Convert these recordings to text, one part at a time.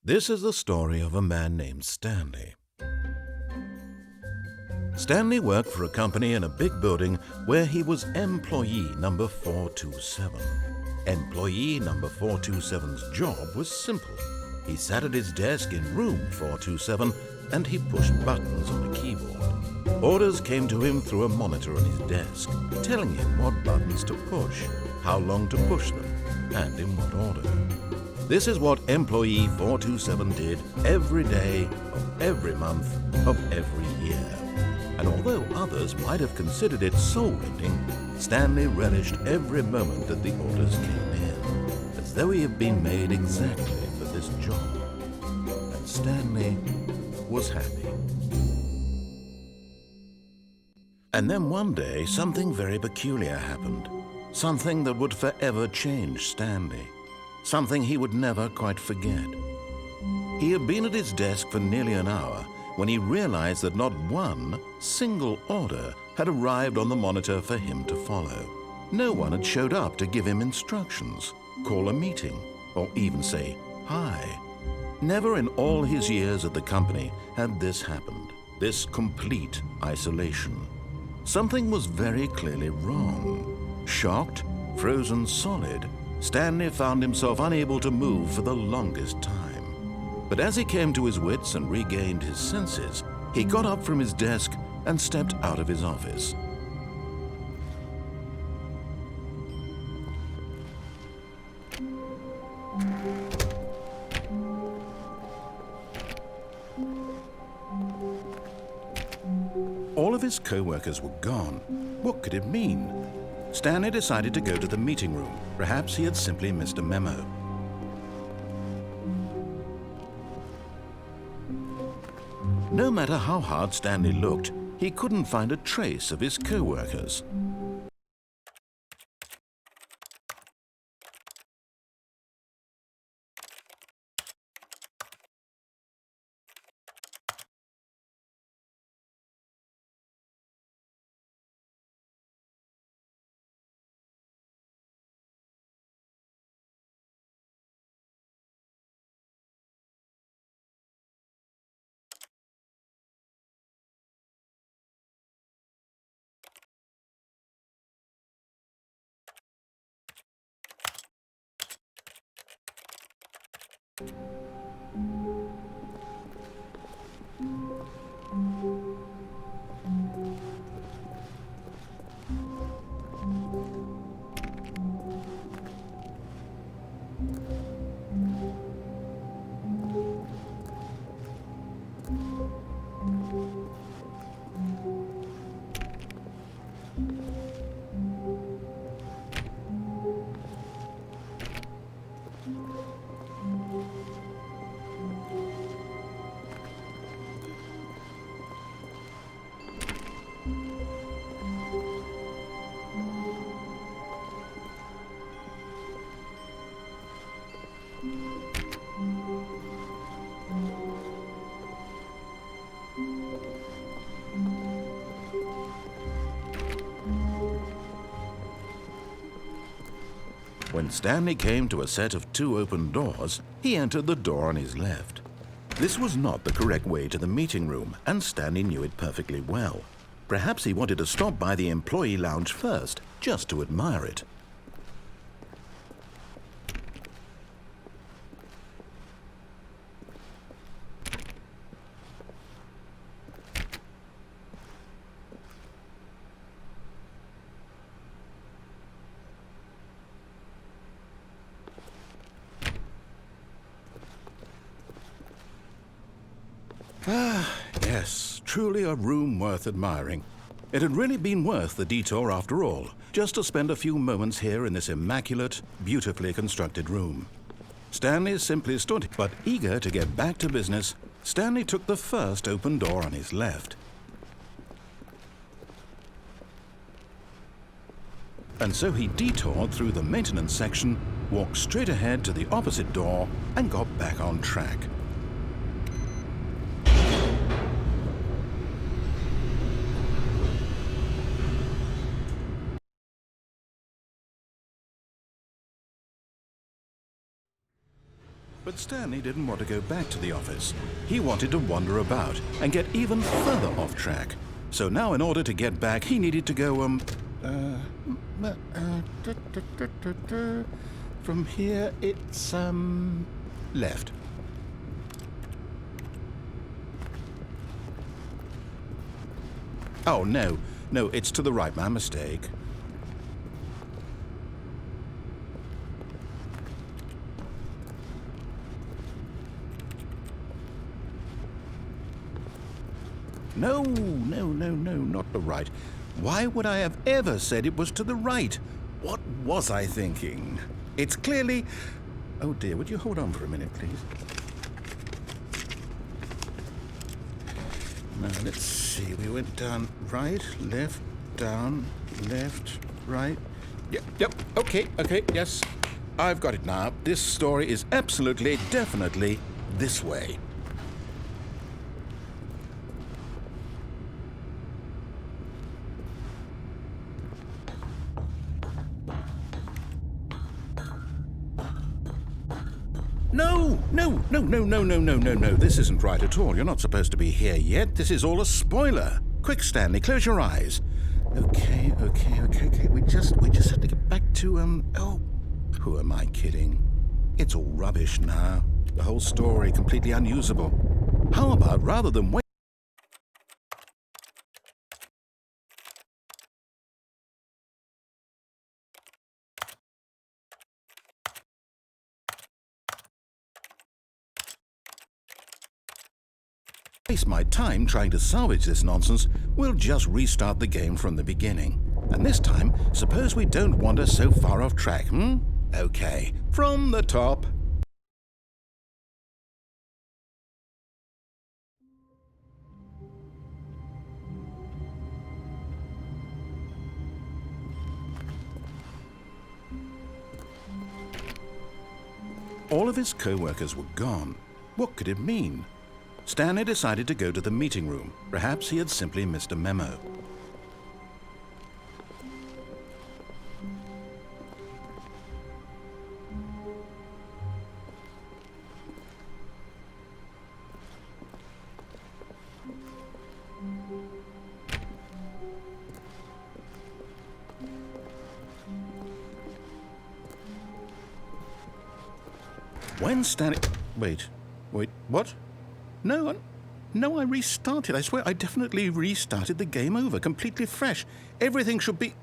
This is the story of a man named Stanley. Stanley worked for a company in a big building where he was employee number 427. Employee number 427's job was simple. He sat at his desk in room 427 and he pushed buttons on a keyboard. Orders came to him through a monitor on his desk, telling him what buttons to push, how long to push them, and in what order. This is what employee 427 did every day of every month of every year. And although others might have considered it soul-rending, Stanley relished every moment that the orders came in, as though he had been made exactly for this job. And Stanley was happy. And then one day, something very peculiar happened. Something that would forever change Stanley. Something he would never quite forget. He had been at his desk for nearly an hour when he realized that not one single order had arrived on the monitor for him to follow. No one had showed up to give him instructions, call a meeting, or even say hi. Never in all his years at the company had this happened, this complete isolation. Something was very clearly wrong. Shocked, frozen solid, Stanley found himself unable to move for the longest time. But as he came to his wits and regained his senses, he got up from his desk and stepped out of his office. All of his co-workers were gone. What could it mean? Stanley decided to go to the meeting room. Perhaps he had simply missed a memo. No matter how hard Stanley looked, he couldn't find a trace of his co-workers. When Stanley came to a set of 2 open doors, he entered the door on his left. This was not the correct way to the meeting room, and Stanley knew it perfectly well. Perhaps he wanted to stop by the employee lounge first, just to admire it. Yes, truly a room worth admiring. It had really been worth the detour after all, just to spend a few moments here in this immaculate, beautifully constructed room. Stanley simply stood, but eager to get back to business, Stanley took the first open door on his left. And so he detoured through the maintenance section, walked straight ahead to the opposite door, and got back on track. But Stanley didn't want to go back to the office. He wanted to wander about and get even further off track. So now in order to get back, he needed to go, from here, it's, left. Oh, no, it's to the right, my mistake. No, not the right. Why would I have ever said it was to the right? What was I thinking? It's clearly... Oh dear, would you hold on for a minute, please? Now, let's see. We went down right, left, down, left, right. Yep, okay, yes. I've got it now. This story is absolutely, definitely this way. No. This isn't right at all. You're not supposed to be here yet. This is all a spoiler. Quick, Stanley, close your eyes. Okay. We just have to get back to, oh, who am I kidding? It's all rubbish now. The whole story completely unusable. How about rather than wait... waste my time trying to salvage this nonsense, we'll just restart the game from the beginning. And this time, suppose we don't wander so far off track, Okay, from the top. All of his co-workers were gone. What could it mean? Stanley decided to go to the meeting room. Perhaps he had simply missed a memo. When Stanley... Wait, what? No, I restarted. I swear I definitely restarted the game over, completely fresh. Everything should be...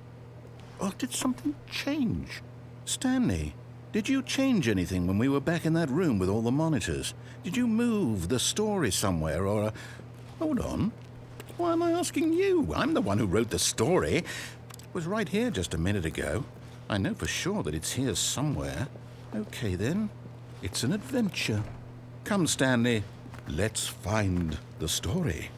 Oh, did something change? Stanley, did you change anything when we were back in that room with all the monitors? Did you move the story somewhere or... Hold on. Why am I asking you? I'm the one who wrote the story. It was right here just a minute ago. I know for sure that it's here somewhere. Okay, then. It's an adventure. Come, Stanley. Let's find the story.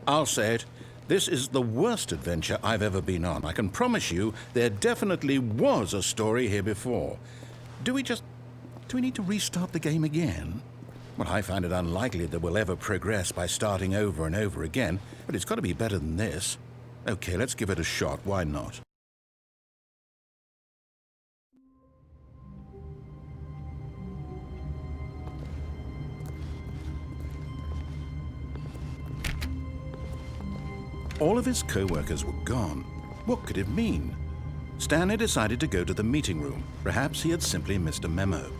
I'll say it. This is the worst adventure I've ever been on. I can promise you there definitely was a story here before. Do we need to restart the game again? Well, I find it unlikely that we'll ever progress by starting over and over again, but it's got to be better than this. Okay, let's give it a shot. Why not? All of his co-workers were gone. What could it mean? Stanley decided to go to the meeting room. Perhaps he had simply missed a memo.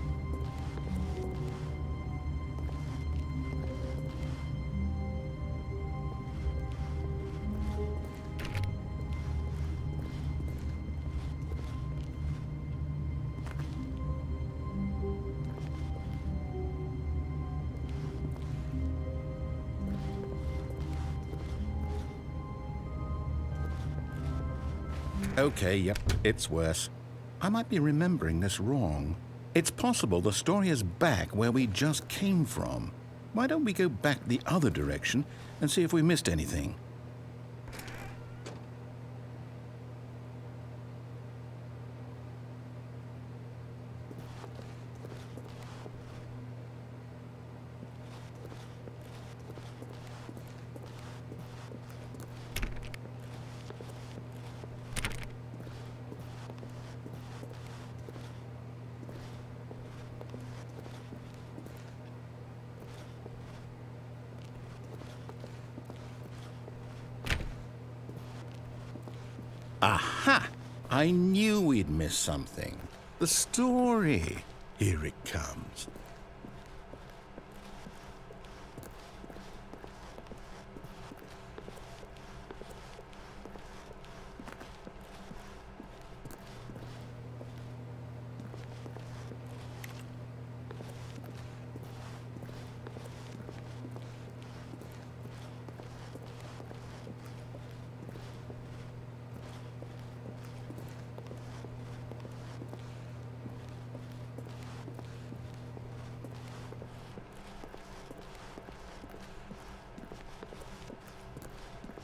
Okay, yep, it's worse. I might be remembering this wrong. It's possible the story is back where we just came from. Why don't we go back the other direction and see if we missed anything? Aha! I knew we'd miss something. The story. Here it comes.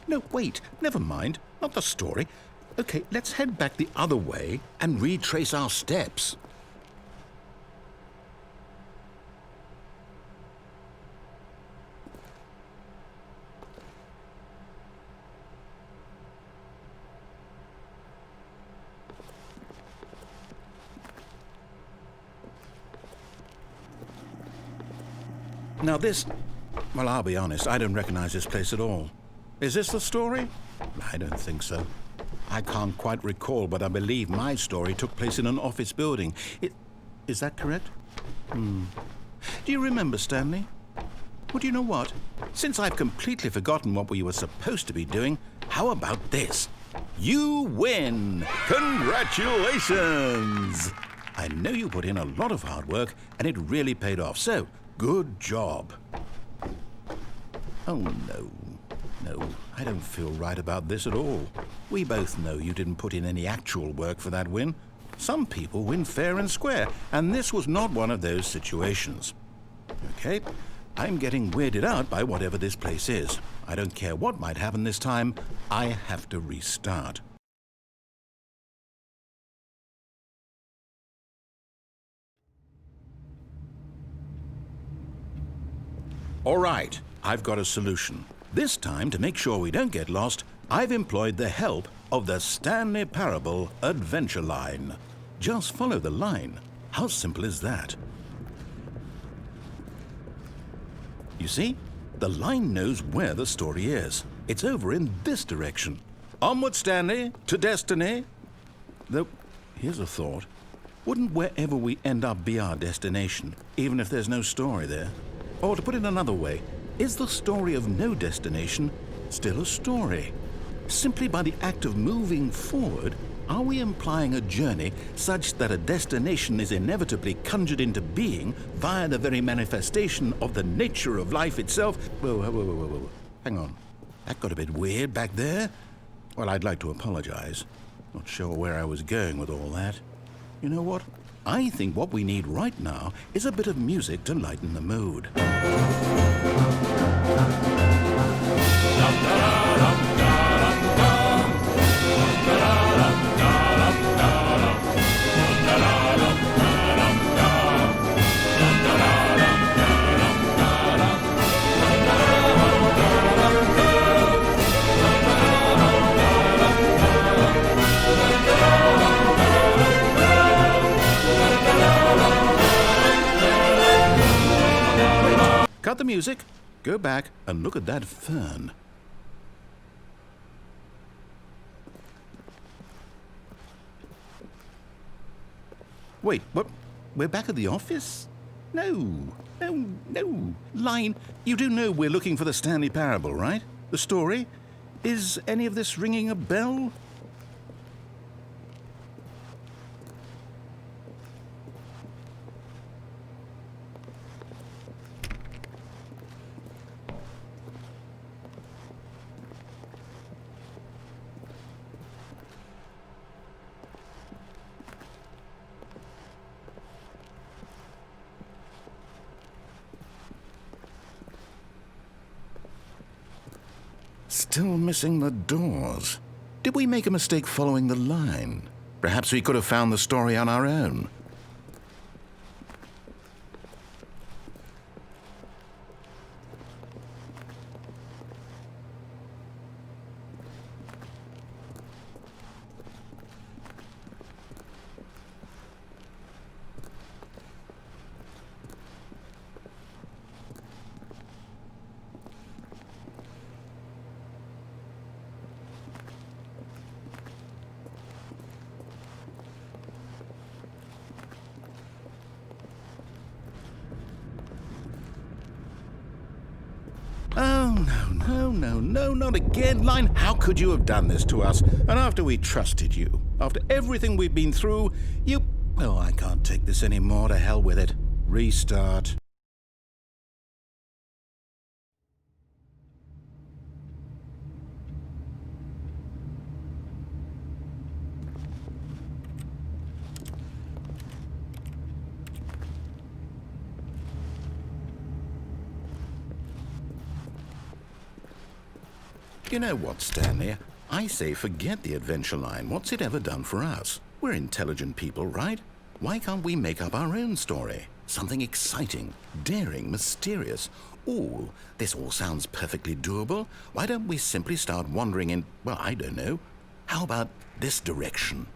No, wait, never mind. Not the story. Okay, let's head back the other way and retrace our steps. Now this... Well, I'll be honest, I don't recognize this place at all. Is this the story? I don't think so. I can't quite recall, but I believe my story took place in an office building. Is that correct? Do you remember, Stanley? Well, do you know what? Since I've completely forgotten what we were supposed to be doing, how about this? You win! Congratulations! I know you put in a lot of hard work, and it really paid off, so good job. Oh, no. No, I don't feel right about this at all. We both know you didn't put in any actual work for that win. Some people win fair and square, and this was not one of those situations. Okay, I'm getting weirded out by whatever this place is. I don't care what might happen this time. I have to restart. All right, I've got a solution. This time, to make sure we don't get lost, I've employed the help of the Stanley Parable Adventure Line. Just follow the line. How simple is that? You see, the line knows where the story is. It's over in this direction. Onward, Stanley, to destiny. Though, here's a thought. Wouldn't wherever we end up be our destination, even if there's no story there? Or to put it another way, is the story of no destination still a story? Simply by the act of moving forward, are we implying a journey such that a destination is inevitably conjured into being via the very manifestation of the nature of life itself? Whoa. Hang on. That got a bit weird back there. Well, I'd like to apologize. Not sure where I was going with all that. You know what? I think what we need right now is a bit of music to lighten the mood. Cut the music, go back and look at that fern. Wait, what? We're back at the office? No. Line, you do know we're looking for the Stanley Parable, right? The story? Is any of this ringing a bell? Still missing the doors. Did we make a mistake following the line? Perhaps we could have found the story on our own. Oh, no, not again, Line. How could you have done this to us? And after we trusted you, after everything we've been through, you... Oh, I can't take this anymore. To hell with it. Restart. You know what, Stanley? I say forget the adventure line. What's it ever done for us? We're intelligent people, right? Why can't we make up our own story? Something exciting, daring, mysterious. Ooh, this all sounds perfectly doable. Why don't we simply start wandering in, well, I don't know. How about this direction?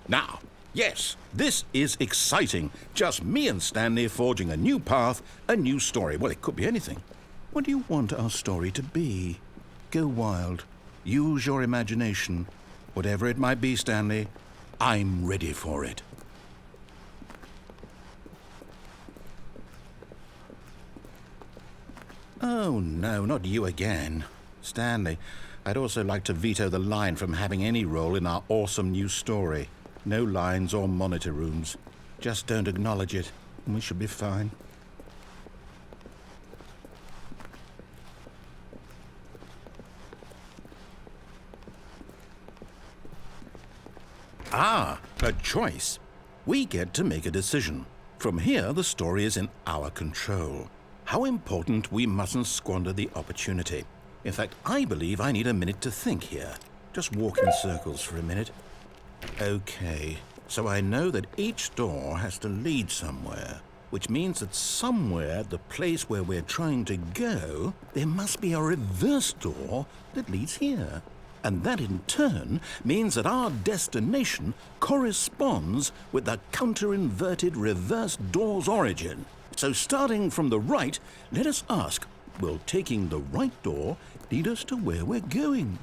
Now, yes, this is exciting. Just me and Stanley forging a new path, a new story. Well, it could be anything. What do you want our story to be? Go wild. Use your imagination. Whatever it might be, Stanley, I'm ready for it. Oh, no, not you again. Stanley, I'd also like to veto the line from having any role in our awesome new story. No lines or monitor rooms. Just don't acknowledge it, and we should be fine. Ah, a choice. We get to make a decision. From here, the story is in our control. How important we mustn't squander the opportunity. In fact, I believe I need a minute to think here. Just walk in circles for a minute. Okay, so I know that each door has to lead somewhere, which means that somewhere at the place where we're trying to go, there must be a reverse door that leads here. And that in turn means that our destination corresponds with the counter-inverted reverse door's origin. So starting from the right, let us ask, will taking the right door lead us to where we're going?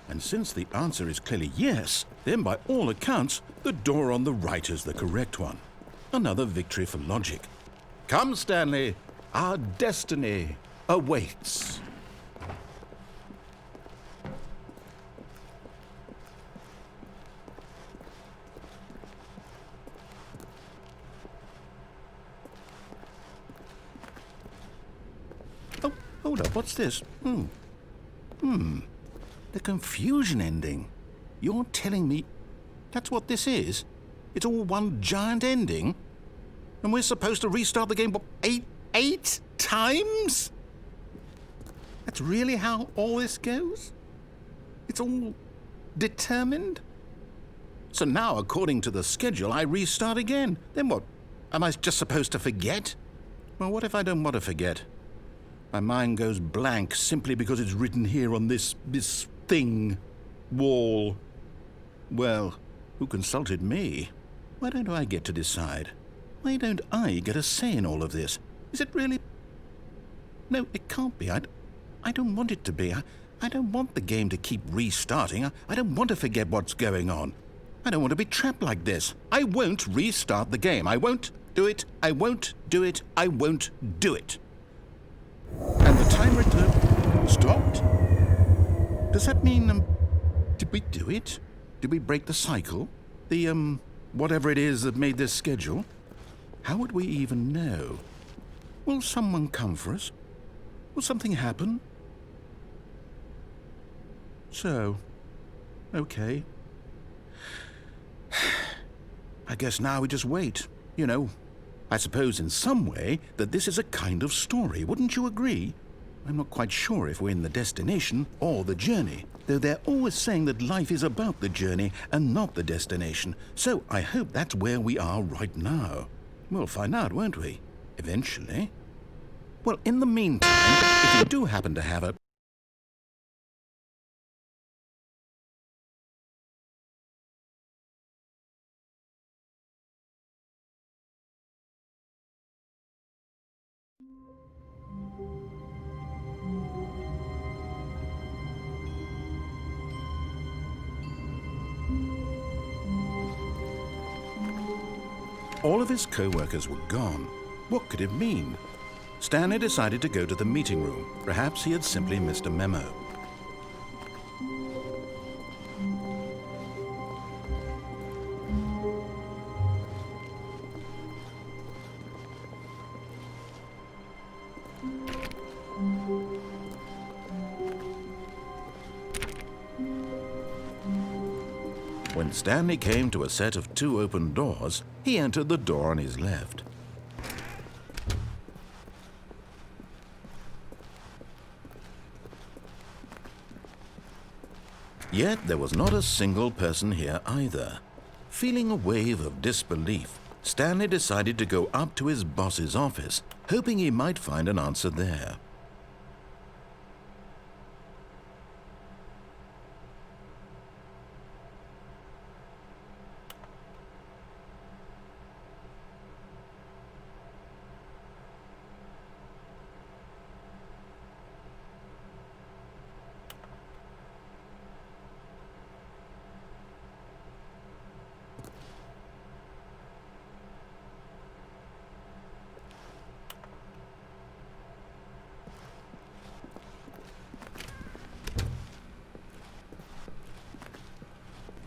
And since the answer is clearly yes, then by all accounts, the door on the right is the correct one. Another victory for logic. Come, Stanley, our destiny awaits. Oh, hold up, what's this? The confusion ending. You're telling me that's what this is? It's all one giant ending? And we're supposed to restart the game, what, eight times? That's really how all this goes? It's all determined? So now, according to the schedule, I restart again. Then what? Am I just supposed to forget? Well, what if I don't want to forget? My mind goes blank simply because it's written here on this thing, wall. Well, who consulted me? Why don't I get to decide? Why don't I get a say in all of this? Is it really... No, it can't be. I don't want it to be. I don't want the game to keep restarting. I don't want to forget what's going on. I don't want to be trapped like this. I won't restart the game. I won't do it. I won't do it. I won't do it. And the timer stopped? Does that mean, did we do it? Did we break the cycle? The, whatever it is that made this schedule? How would we even know? Will someone come for us? Will something happen? So, okay. I guess now we just wait, you know. I suppose in some way that this is a kind of story, wouldn't you agree? I'm not quite sure if we're in the destination or the journey, though they're always saying that life is about the journey and not the destination, so I hope that's where we are right now. We'll find out, won't we? Eventually. Well, in the meantime, if you do happen to have a... All of his co-workers were gone. What could it mean? Stanley decided to go to the meeting room. Perhaps he had simply missed a memo. When Stanley came to a set of 2 open doors, he entered the door on his left. Yet there was not a single person here either. Feeling a wave of disbelief, Stanley decided to go up to his boss's office, hoping he might find an answer there.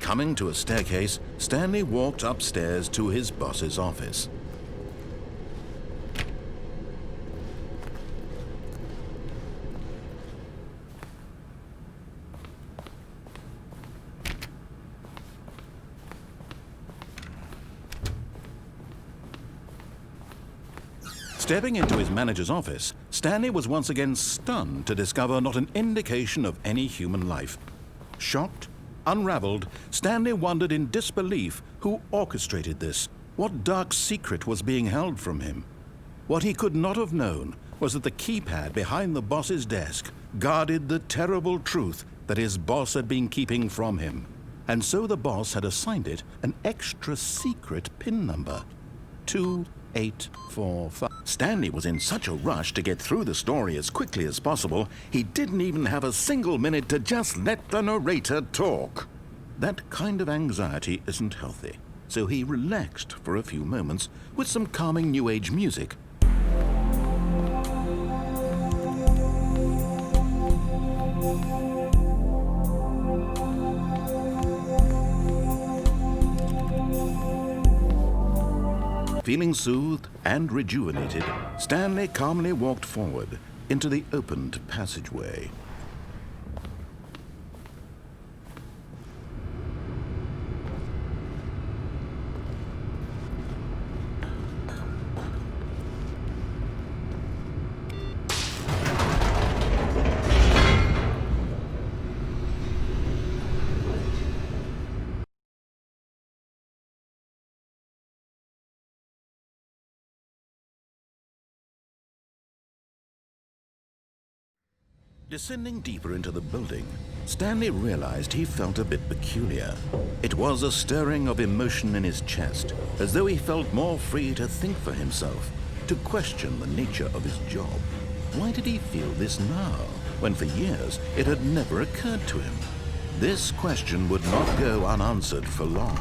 Coming to a staircase, Stanley walked upstairs to his boss's office. Stepping into his manager's office, Stanley was once again stunned to discover not an indication of any human life. Shocked, unraveled, Stanley wondered in disbelief who orchestrated this. What dark secret was being held from him? What he could not have known was that the keypad behind the boss's desk guarded the terrible truth that his boss had been keeping from him. And so the boss had assigned it an extra secret PIN number. 2845. Stanley was in such a rush to get through the story as quickly as possible, he didn't even have a single minute to just let the narrator talk. That kind of anxiety isn't healthy, so he relaxed for a few moments with some calming New Age music. Feeling soothed and rejuvenated, Stanley calmly walked forward into the opened passageway. Descending deeper into the building, Stanley realized he felt a bit peculiar. It was a stirring of emotion in his chest, as though he felt more free to think for himself, to question the nature of his job. Why did he feel this now, when for years it had never occurred to him? This question would not go unanswered for long.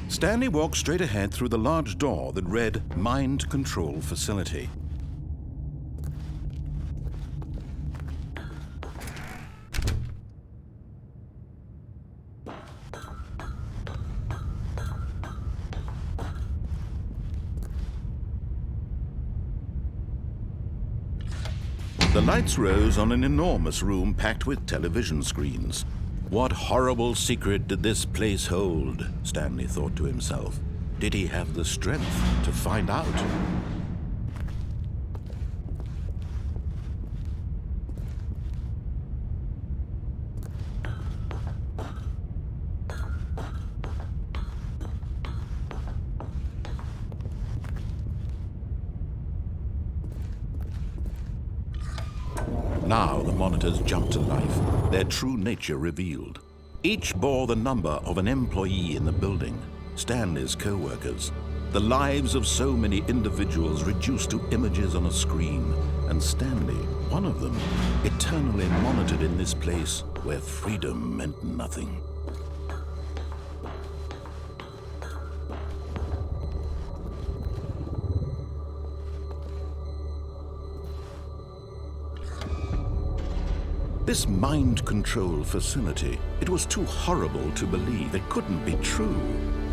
Stanley walked straight ahead through the large door that read Mind Control Facility. The lights rose on an enormous room packed with television screens. What horrible secret did this place hold? Stanley thought to himself. Did he have the strength to find out? Now the monitors jumped to life, their true nature revealed. Each bore the number of an employee in the building, Stanley's co-workers. The lives of so many individuals reduced to images on a screen, and Stanley, one of them, eternally monitored in this place where freedom meant nothing. This mind control facility, it was too horrible to believe. It couldn't be true.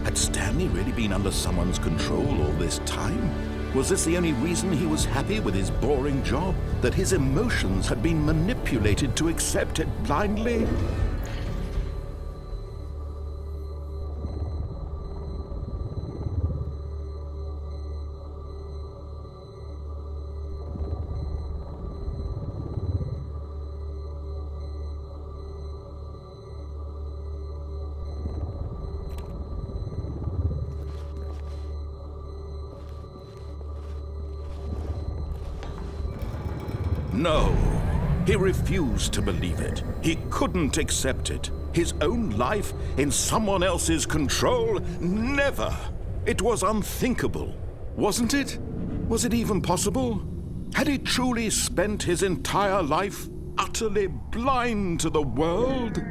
Had Stanley really been under someone's control all this time? Was this the only reason he was happy with his boring job? That his emotions had been manipulated to accept it blindly? No, he refused to believe it. He couldn't accept it. His own life in someone else's control? Never! It was unthinkable, wasn't it? Was it even possible? Had he truly spent his entire life utterly blind to the world?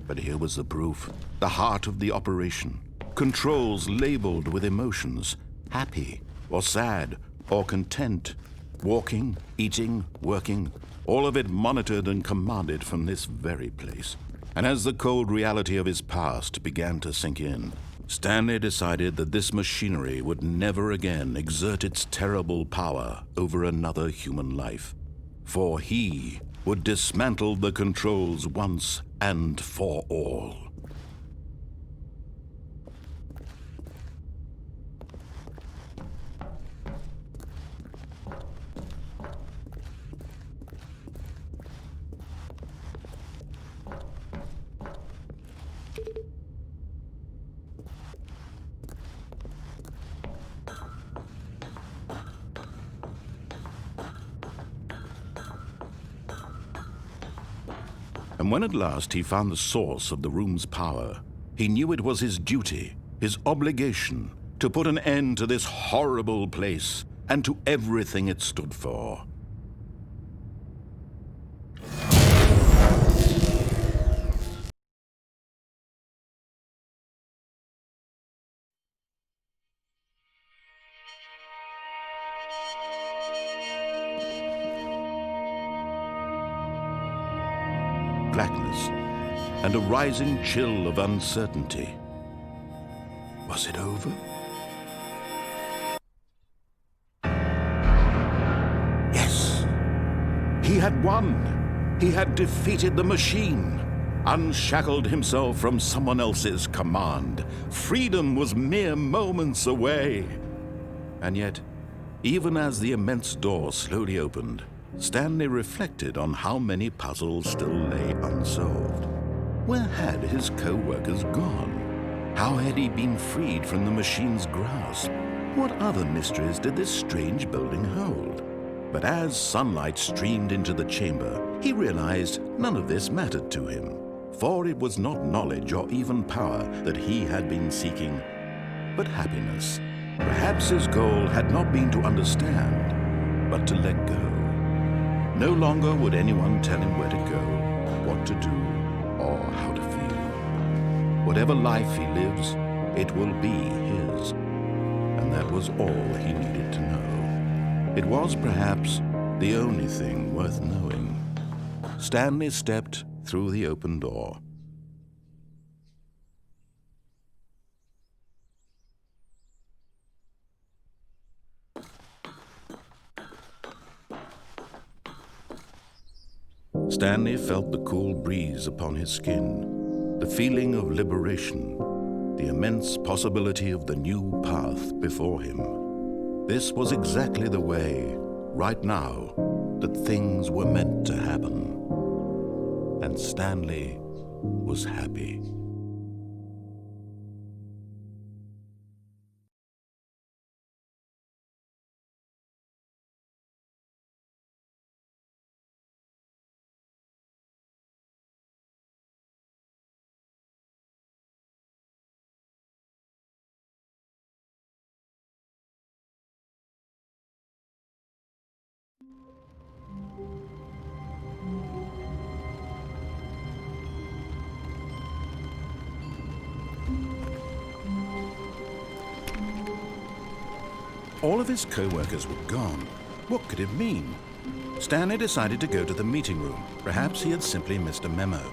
But here was the proof. The heart of the operation. Controls labeled with emotions. Happy, or sad, or content. Walking, eating, working, all of it monitored and commanded from this very place. And as the cold reality of his past began to sink in, Stanley decided that this machinery would never again exert its terrible power over another human life. For he would dismantle the controls once and for all. And when at last he found the source of the room's power, he knew it was his duty, his obligation, to put an end to this horrible place and to everything it stood for. Blackness, and a rising chill of uncertainty. Was it over? Yes! He had won! He had defeated the machine, unshackled himself from someone else's command. Freedom was mere moments away. And yet, even as the immense door slowly opened, Stanley reflected on how many puzzles still lay unsolved. Where had his co-workers gone? How had he been freed from the machine's grasp? What other mysteries did this strange building hold? But as sunlight streamed into the chamber, he realized none of this mattered to him, for it was not knowledge or even power that he had been seeking, but happiness. Perhaps his goal had not been to understand, but to let go. No longer would anyone tell him where to go, what to do, or how to feel. Whatever life he lives, it will be his. And that was all he needed to know. It was perhaps the only thing worth knowing. Stanley stepped through the open door. Stanley felt the cool breeze upon his skin, the feeling of liberation, the immense possibility of the new path before him. This was exactly the way, right now, that things were meant to happen. And Stanley was happy. All of his co-workers were gone. What could it mean? Stanley decided to go to the meeting room. Perhaps he had simply missed a memo.